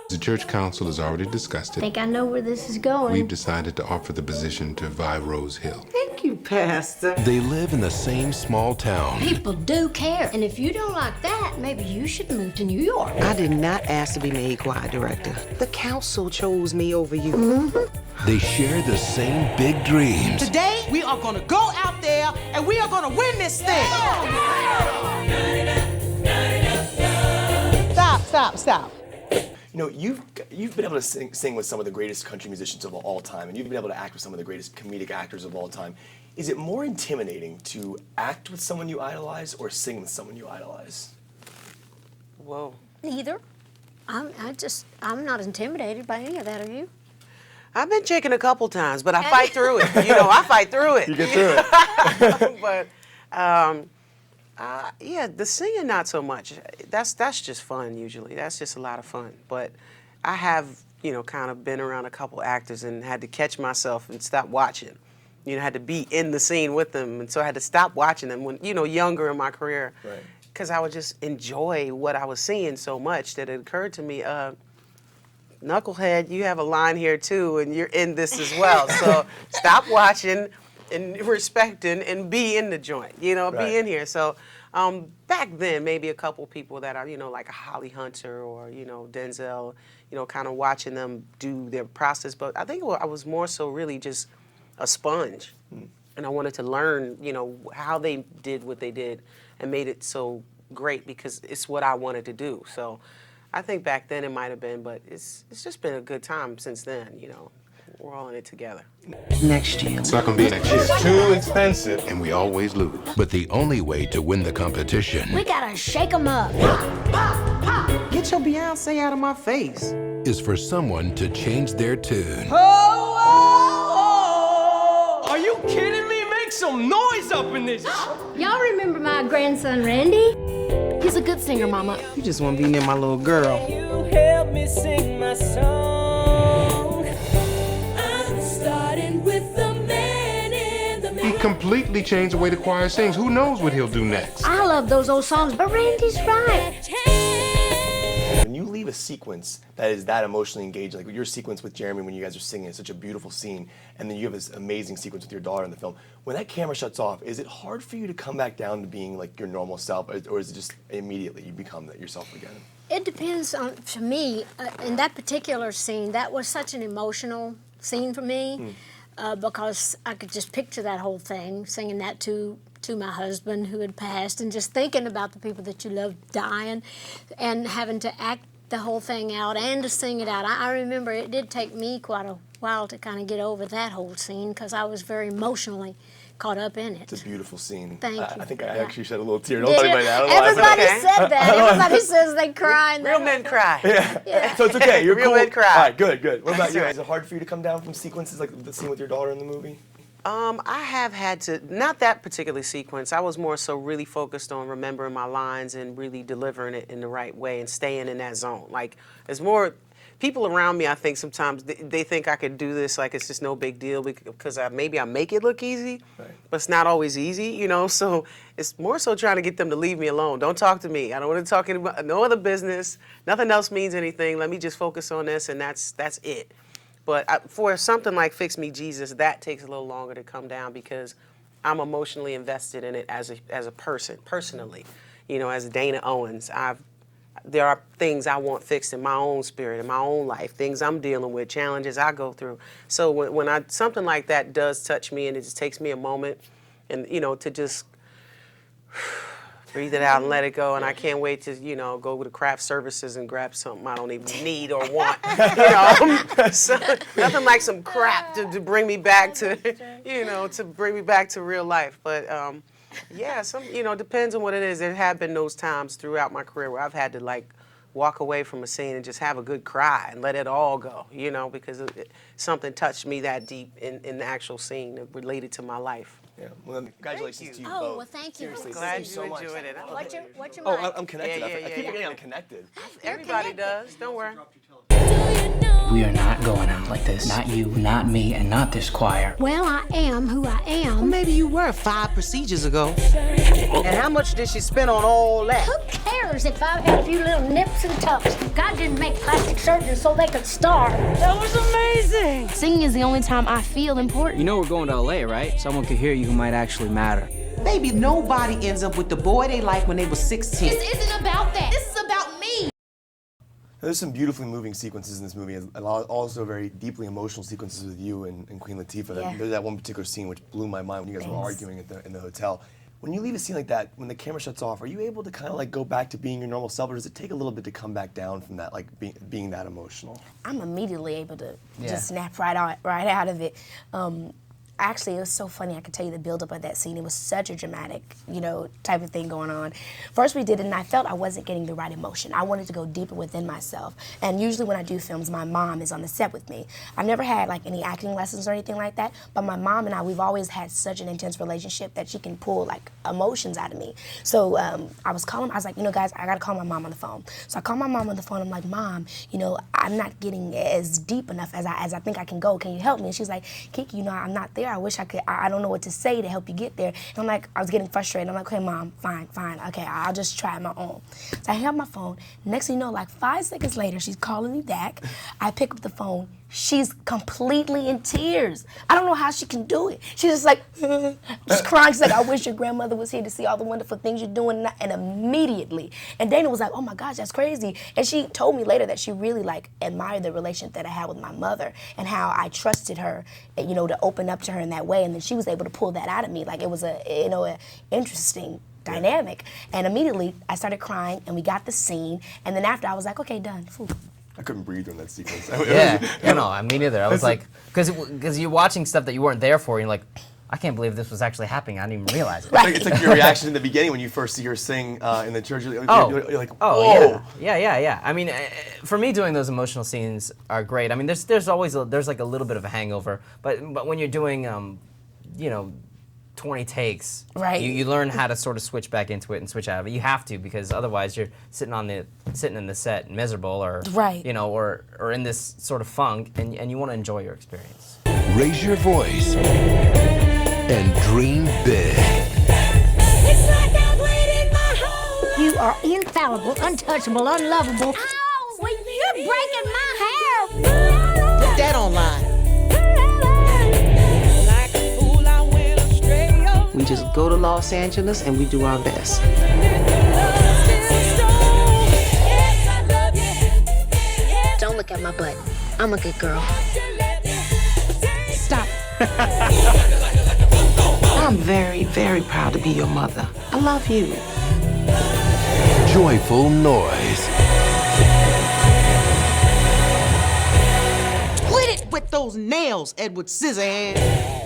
The church council has already discussed I it. think I know where this is going. We've decided to offer the position to Vi Rose Hill. Thank you, Pastor. They live in the same small town. People do care. And if you don't like that, maybe you should move to New York. I did not ask to be made choir director. The council chose me over you. They share the same big dreams. Today, we are gonna go out there and we are gonna win this thing. Stop. You know, you've been able to sing with some of the greatest country musicians of all time, and you've been able to act with some of the greatest comedic actors of all time. Is it more intimidating to act with someone you idolize or sing with someone you idolize? Whoa. Neither. I'm not intimidated by any of that, are you? I've been chicken a couple times, but I fight through it. You know, I fight through it. You get through it. But, yeah, the singing, not so much. That's just fun, usually. That's just a lot of fun. But I have, you know, kind of been around a couple actors and had to catch myself and stop watching. You know, had to be in the scene with them. And so I had to stop watching them when, you know, younger in my career. Right. Because I would just enjoy what I was seeing so much that it occurred to me, Knucklehead, you have a line here too, and you're in this as well. So stop watching and respecting and be in the joint, you know, Right. be in here. So back then, maybe a couple people that are, you know, like a Holly Hunter or, you know, Denzel, you know, kind of watching them do their process. But I think I was more so really just a sponge. And I wanted to learn, you know, how they did what they did and made it so great because it's what I wanted to do. So I think back then it might have been, but it's just been a good time since then, you know. We're all in it together. Next year. It's not gonna be next year. It's too expensive. And we always lose. But the only way to win the competition We gotta shake them up. Get your Beyonce out of my face. is for someone to change their tune. Are you kidding me? Make some noise up in this. Y'all remember my grandson, Randy? He's a good singer, Mama. You just want to be near my little girl. You help me sing my song. I'm starting with the man in the He completely changed the way the choir sings. Who knows what he'll do next? I love those old songs, but Randy's right. When you leave a sequence that is that emotionally engaged, like your sequence with Jeremy when you guys are singing, it's such a beautiful scene, and then you have this amazing sequence with your daughter in the film. When that camera shuts off, is it hard for you to come back down to being like your normal self, or is it just immediately you become yourself again? It depends on, for me, in that particular scene, that was such an emotional scene for me because I could just picture that whole thing, singing that to my husband who had passed, and just thinking about the people that you love dying and having to act the whole thing out and to sing it out. I remember it did take me quite a while to kind of get over that whole scene because I was very emotionally caught up in it. It's a beautiful scene. Thank you. I think I Yeah. actually shed a little tear. Don't tell anybody that. I don't know why I said Everybody that. said that. Everybody says they cry. And Real men cry. Yeah. So it's okay. You're Real cool. men cry. All right, good. What about you? Is it hard for you to come down from sequences like the scene with your daughter in the movie? I have had to, not that particular sequence. I was more so really focused on remembering my lines and really delivering it in the right way and staying in that zone. Like, there's more people around me, I think sometimes they think I could do this like it's just no big deal because maybe I make it look easy, Right. but it's not always easy, you know? So it's more so trying to get them to leave me alone. Don't talk to me. I don't want to talk about no other business. Nothing else means anything. Let me just focus on this, and that's it. But for something like Fix Me Jesus, that takes a little longer to come down because I'm emotionally invested in it as a person, personally. You know, as Dana Owens, there are things I want fixed in my own spirit, in my own life, things I'm dealing with, challenges I go through. So when something like that does touch me, and it just takes me a moment, and you know, to just breathe it out and let it go, and I can't wait to, you know, go to craft services and grab something I don't even need or want. You know, so, nothing like some crap to bring me back to, you know, to bring me back to real life. But yeah, you know, depends on what it is. There have been those times throughout my career where I've had to like walk away from a scene and just have a good cry and let it all go, you know, because something touched me that deep in the actual scene related to my life. Yeah. Well, then, congratulations to you both. Oh, well, thank you. Seriously, Glad thank you so you much. enjoyed it. What's your Oh, mic? I'm connected. Yeah, I keep yeah. forgetting I'm connected. Everybody does. Don't worry. Do you know We are not going out like this. Not you, not me, and not this choir. Well, I am who I am. Maybe you were 5 procedures ago. And how much did she spend on all that? Who cares if I've got a few little nips and tucks? God didn't make plastic surgeons so they could starve. That was amazing. Singing is the only time I feel important. You know we're going to LA, right? Someone could hear you who might actually matter. Baby, nobody ends up with the boy they like when they were 16. This isn't about that. This is about me. There's some beautifully moving sequences in this movie, and also very deeply emotional sequences with you and Queen Latifah. Yeah. There's that one particular scene which blew my mind when you guys were arguing in the hotel. When you leave a scene like that, when the camera shuts off, are you able to kind of like go back to being your normal self, or does it take a little bit to come back down from that, like being that emotional? I'm immediately able to just snap right out of it. Actually, it was so funny. I could tell you the buildup of that scene. It was such a dramatic, type of thing going on. First we did it, and I felt I wasn't getting the right emotion. I wanted to go deeper within myself. And usually when I do films, my mom is on the set with me. I've never had like any acting lessons or anything like that, but my mom and I, we've always had such an intense relationship that she can pull like emotions out of me. So I was like, guys, I gotta call my mom on the phone. So I called my mom on the phone. I'm like, Mom, I'm not getting as deep enough as I think I can go. Can you help me? And she's like, Keke, I'm not there. I wish I could. I don't know what to say to help you get there. And I'm like, I was getting frustrated. I'm like, okay, Mom, fine. Okay, I'll just try my own. So I hang up my phone. Next thing you know, like 5 seconds later, she's calling me back. I pick up the phone. She's completely in tears. I don't know how she can do it. She's just like, just crying. She's like, I wish your grandmother was here to see all the wonderful things you're doing. And immediately, and Dana was like, oh my gosh, that's crazy. And she told me later that she really like admired the relationship that I had with my mother and how I trusted her, to open up to her in that way. And then she was able to pull that out of me. Like it was a interesting dynamic. And immediately I started crying and we got the scene. And then after I was like, okay, done. Phew. I couldn't breathe during that sequence. Me neither. I was like, because you're watching stuff that you weren't there for, and you're like, I can't believe this was actually happening. I didn't even realize it. It's like your reaction in the beginning when you first see her sing in the church. You're like, whoa. Yeah. I mean, for me, doing those emotional scenes are great. I mean, there's always like a little bit of a hangover, but when you're doing, 20 takes, right? You learn how to sort of switch back into it and switch out of it. You have to, because otherwise you're sitting in the set miserable, or right, or in this sort of funk, and you want to enjoy your experience. Raise your voice and dream big. It's like I've waited my whole life. You are infallible, untouchable, unlovable. Ow! Well, you're breaking my hair. Put that online. We just go to Los Angeles and we do our best. Don't look at my butt. I'm a good girl. Stop. I'm very, very proud to be your mother. I love you. Joyful noise. Quit it with those nails, Edward Scissorhands.